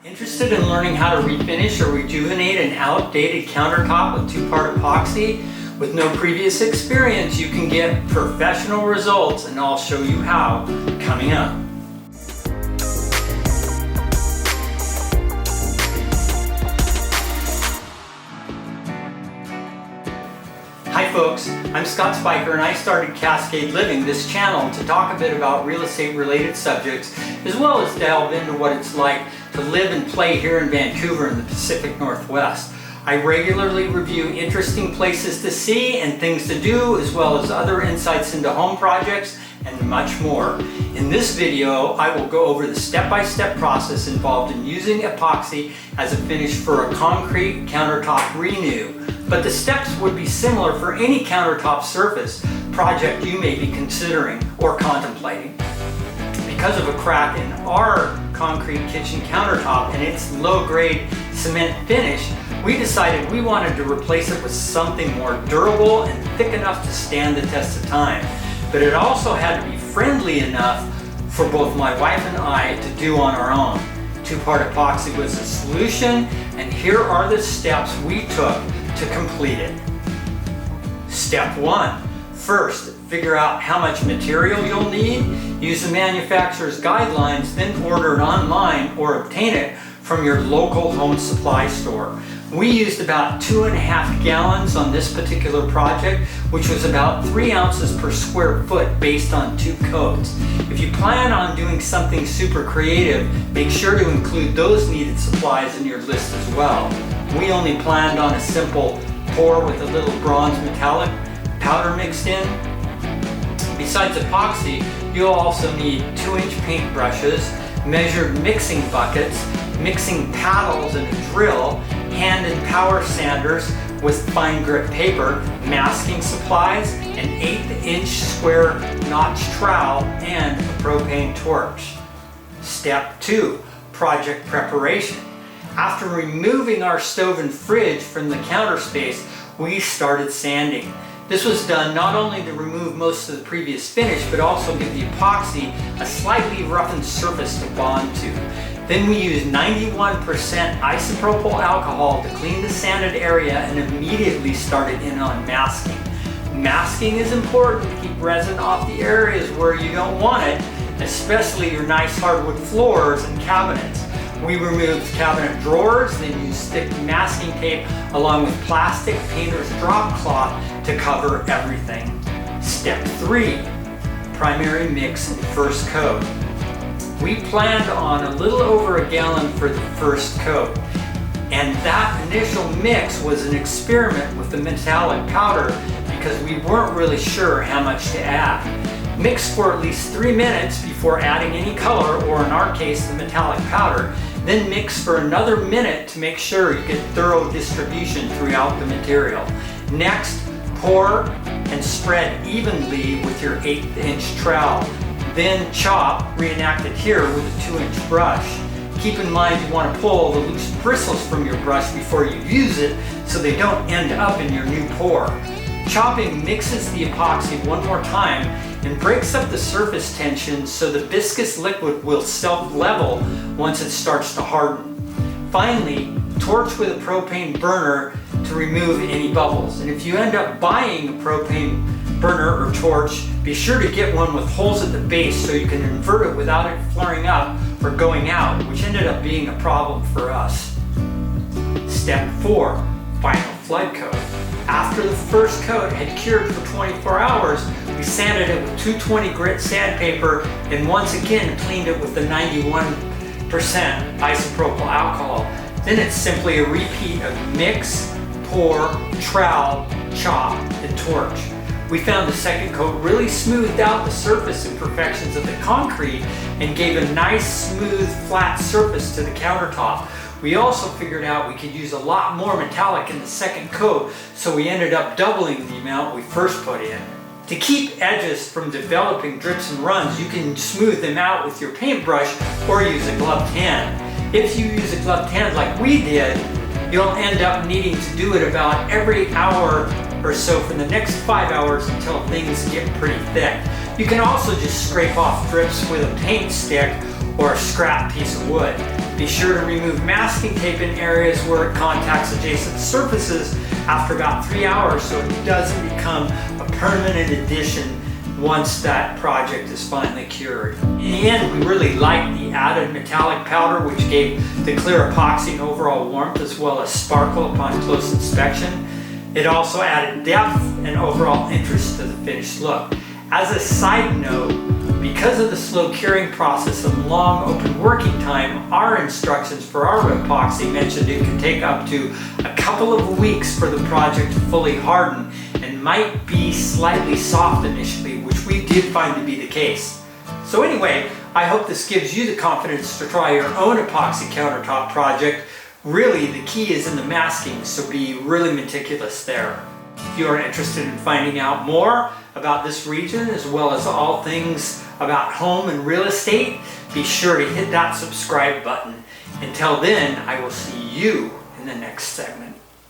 Interested in learning how to refinish or rejuvenate an outdated countertop with two-part epoxy? With no previous experience, you can get professional results, and I'll show you how coming up. Hi folks, I'm Scott Spiker and I started Cascade Living, this channel, to talk a bit about real estate related subjects as well as delve into what it's like to live and play here in Vancouver in the Pacific Northwest. I regularly review interesting places to see and things to do, as well as other insights into home projects and much more. In this video, I will go over the step-by-step process involved in using epoxy as a finish for a concrete countertop renew. But the steps would be similar for any countertop surface project you may be considering or contemplating. Because of a crack in our concrete kitchen countertop and its low-grade cement finish, we decided we wanted to replace it with something more durable and thick enough to stand the test of time. But it also had to be friendly enough for both my wife and I to do on our own. Two-part epoxy was the solution, and here are the steps we took to complete it. Step 1. First, figure out how much material you'll need. Use the manufacturer's guidelines, then order it online or obtain it from your local home supply store. We used about 2.5 gallons on this particular project, which was about 3 ounces per square foot based on 2 coats. If you plan on doing something super creative, make sure to include those needed supplies in your list as well. We only planned on a simple pour with a little bronze metallic powder mixed in. Besides epoxy, you'll also need 2-inch paint brushes, measured mixing buckets, mixing paddles and a drill, hand and power sanders with fine grit paper, masking supplies, an 1/8-inch square notch trowel, and a propane torch. Step 2. Project preparation. After removing our stove and fridge from the counter space, we started sanding. This was done not only to remove most of the previous finish, but also give the epoxy a slightly roughened surface to bond to. Then we used 91% isopropyl alcohol to clean the sanded area and immediately started in on masking. Masking is important to keep resin off the areas where you don't want it, especially your nice hardwood floors and cabinets. We removed cabinet drawers, then used thick masking tape along with plastic painter's drop cloth to cover everything. Step 3. Primary mix and first coat. We planned on a little over a gallon for the first coat, and that initial mix was an experiment with the metallic powder because we weren't really sure how much to add. Mix for at least 3 minutes before adding any color, or in our case the metallic powder. Then mix for another minute to make sure you get thorough distribution throughout the material. Next, pour and spread evenly with your 1/8-inch trowel. Then chop, reenacted here with a 2-inch brush. Keep in mind you want to pull the loose bristles from your brush before you use it so they don't end up in your new pour. Chopping mixes the epoxy one more time and breaks up the surface tension so the viscous liquid will self-level once it starts to harden. Finally, torch with a propane burner to remove any bubbles. And if you end up buying a propane burner or torch, be sure to get one with holes at the base so you can invert it without it flaring up or going out, which ended up being a problem for us. Step 4. Final flood coat. After the first coat had cured for 24 hours, we sanded it with 220 grit sandpaper and once again cleaned it with the 91% isopropyl alcohol. Then it's simply a repeat of mix, pour, trowel, chop, and torch. We found the second coat really smoothed out the surface imperfections of the concrete and gave a nice, smooth, flat surface to the countertop. We also figured out we could use a lot more metallic in the second coat, so we ended up doubling the amount we first put in. To keep edges from developing drips and runs, you can smooth them out with your paintbrush or use a gloved hand. If you use a gloved hand like we did, you'll end up needing to do it about every hour or so for the next 5 hours until things get pretty thick. You can also just scrape off drips with a paint stick or a scrap piece of wood. Be sure to remove masking tape in areas where it contacts adjacent surfaces after about 3 hours so it doesn't become a permanent addition once that project is finally cured. In the end, we really liked the added metallic powder, which gave the clear epoxy an overall warmth as well as sparkle upon close inspection. It also added depth and overall interest to the finished look. As a side note, because of the slow curing process and long open working time, our instructions for our epoxy mentioned it could take up to a couple of weeks for the project to fully harden and might be slightly soft initially, which we did find to be the case. So anyway, I hope this gives you the confidence to try your own epoxy countertop project. Really, the key is in the masking, so be really meticulous there. If you are interested in finding out more about this region as well as all things about home and real estate, be sure to hit that subscribe button. Until then, I will see you in the next segment.